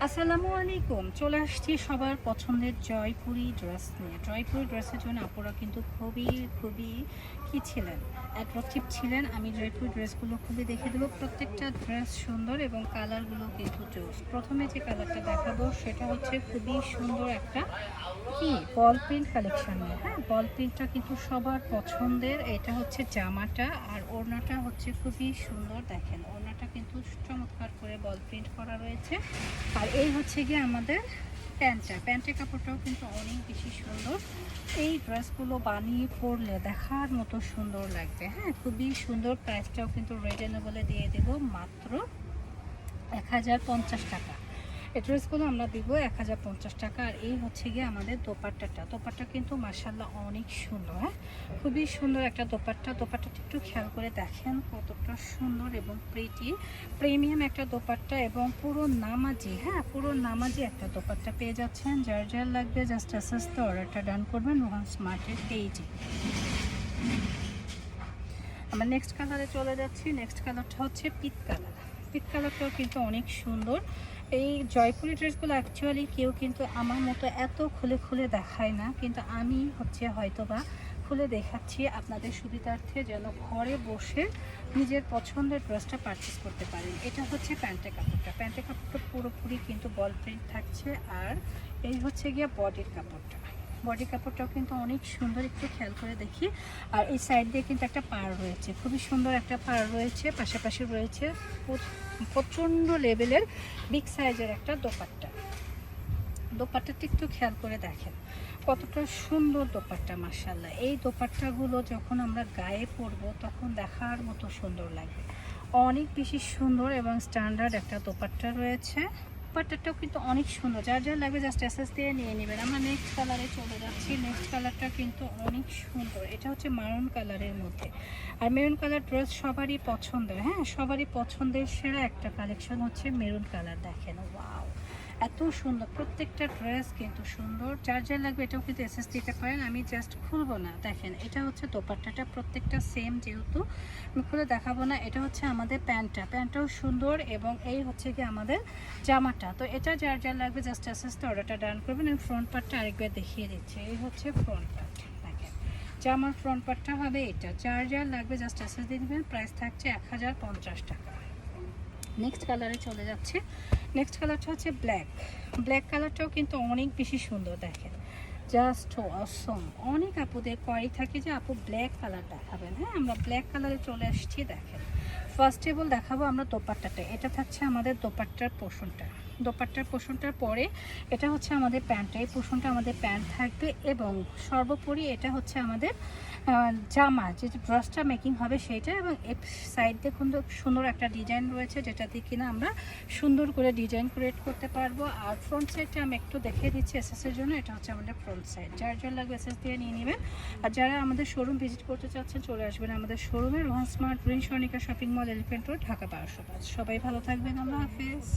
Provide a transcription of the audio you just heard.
আসসালামু আলাইকুম। চলে আসছি সবার পছন্দের জয়পুরি ড্রেস নিয়ে। জয়পুরি ড্রেসের জন্য আপুরা কিন্তু খুবই কি ছিলেন, অ্যাট্রাকটিভ ছিলেন। আমি জয়পুরি ড্রেসগুলো খুবই দেখে দেবো। প্রত্যেকটা ড্রেস সুন্দর এবং কালারগুলো কিন্তু জোস। প্রথমে যে কালারটা দেখাবো সেটা হচ্ছে খুবই সুন্দর একটা কি বল প্রিন্ট কালেকশন নিয়ে। হ্যাঁ, বল প্রিন্টটা কিন্তু সবার পছন্দের। এটা হচ্ছে জামাটা, আর ওড়নাটা হচ্ছে খুবই সুন্দর। দেখেন ওড়নাটা কিন্তু চমৎকার করে বল প্রিন্ট করা রয়েছে। আর এই হচ্ছে গিয়ে আমাদের প্যান্টের কাপড়টাও কিন্তু অনেক বেশি সুন্দর। এই ড্রেসগুলো বানিয়ে পরলে দেখার মতো সুন্দর লাগবে। হ্যাঁ, খুবই সুন্দর। প্রাইসটাও কিন্তু রিজনেবলে দিয়ে দেবো মাত্র 1050 টাকা। এই ড্রেসগুলো আমরা দিব 1050 টাকা। আর এই হচ্ছে গিয়ে আমাদের দোপাট্টা কিন্তু মাশাআল্লাহ অনেক সুন্দর। হ্যাঁ, খুবই সুন্দর একটা দোপাট্টাটা একটু খেয়াল করে দেখেন কতটা সুন্দর এবং প্রিমিয়াম একটা দোপাট্টা এবং পুরো নামাজি একটা দোপাট্টা পেয়ে যাচ্ছেন। যার লাগবে জাস্ট আস্তে অর্ডারটা ডান করবেন রোহান স্মার্টের পেজে। আমরা নেক্সট কালারে চলে যাচ্ছি। নেক্সট কালারটা হচ্ছে পিট কালারটাও কিন্তু অনেক সুন্দর। এই জয়পুরি ড্রেসগুলো অ্যাকচুয়ালি কেউ কিন্তু আমার মতো এত খুলে দেখায় না, কিন্তু আমি হয়তোবা খুলে দেখাচ্ছি আপনাদের সুবিধার্থে, যেন ঘরে বসে নিজের পছন্দের ড্রেসটা পারচেস করতে পারেন। এটা হচ্ছে প্যান্টের কাপড়টা পুরোপুরি কিন্তু বল প্রিন্ট থাকছে। আর এই হচ্ছে গিয়ে বডি কাপড়টাও কিন্তু অনেক সুন্দর, একটু খেয়াল করে দেখি। আর এই সাইড দিয়ে কিন্তু একটা পাড় রয়েছে, খুবই সুন্দর একটা পাড় রয়েছে। পাশাপাশি রয়েছে প্রচণ্ড লেভেলের বিগ সাইজের একটা দোপাট্টাটা একটু খেয়াল করে দেখেন কতটা সুন্দর দোপাট্টা। মাশাআল্লাহ, এই দোপাট্টাগুলো যখন আমরা গায়ে পরবো তখন দেখার মতো সুন্দর লাগবে। অনেক বেশি সুন্দর এবং স্ট্যান্ডার্ড একটা দোপাট্টা রয়েছে। দোপাট্টাটাও কিন্তু অনেক সুন্দর। যার লাগবে জাস্ট এসএস দিয়ে নিয়ে নেবেন। আমরা নেক্সট কালারে চলে যাচ্ছি। নেক্সট কালারটা কিন্তু অনেক সুন্দর। এটা হচ্ছে মারুন কালারের মধ্যে। আর মেরুন কালার ড্রেস সবারই পছন্দের। হ্যাঁ, সবারই পছন্দের সেরা একটা কালেকশন হচ্ছে মেরুন কালার। দেখেন ওয়াও, এত সুন্দর। প্রত্যেকটা ড্রেস কিন্তু সুন্দর। যার লাগবে এটাও কিন্তু এসএস দিতে পারেন। আমি জাস্ট খুলবো না। দেখেন এটা হচ্ছে দোপাট্টাটা, প্রত্যেকটা সেম, যেহেতু আমি খুলে দেখাবো না। এটা হচ্ছে আমাদের প্যান্টটাও সুন্দর এবং এই হচ্ছে কি আমাদের জামাটা। তো এটা যার লাগবে জাস্ট এসএস তো অর্ডারটা ডান করবেন। আমি ফ্রন্ট পার্টটা আরেকবার দেখিয়ে দিচ্ছি। এই হচ্ছে ফ্রন্ট পার্ট। দেখেন জামার ফ্রন্ট পার্টটা হবে এটা। যার লাগবে জাস্ট এসএস দিয়ে দেবেন। প্রাইস থাকছে 1050 টাকা। নেক্সট কালারে চলে যাচ্ছে। নেক্সট কালারটা হচ্ছে ব্ল্যাক কালারটাও কিন্তু অনেক বেশি সুন্দর। দেখেন জাস্ট অসম। অনেক আপুদের কোয়ারি থাকে যে আপু ব্ল্যাক কালার দেখাবেন। হ্যাঁ, আমরা ব্ল্যাক কালারে চলে আসছি। দেখেন ফার্স্ট অফ অল দেখাবো আমরা দোপাট্টাটা। এটা থাকছে আমাদের দোপাট্টার পোর্শনটার পরে এটা হচ্ছে আমাদের প্যান্টটা। এই পোর্শনটা আমাদের প্যান্ট থাকবে এবং সর্বোপরি এটা হচ্ছে আমাদের জামা, যে ড্রেসটা মেকিং হবে সেইটা। এবং এই সাইড দিয়ে সুন্দর একটা ডিজাইন রয়েছে, যেটা দিয়ে কিনা আমরা সুন্দর করে ডিজাইন ক্রিয়েট করতে পারবো। আর ফ্রন্ট সাইডটা আমি একটু দেখিয়ে দিচ্ছি এসএসের জন্য। এটা হচ্ছে আমাদের ফ্রন্ট সাইড। যার লাগবে এসএস দিয়ে নিয়ে নেবেন। আর যারা আমাদের শোরুম ভিজিট করতে চাচ্ছেন চলে আসবেন আমাদের শোরুমে, Rohan smart green Sonica shopping mall, elephant road, Dhaka 1205। সবাই ভালো থাকবেন। আল্লাহ হাফেজ।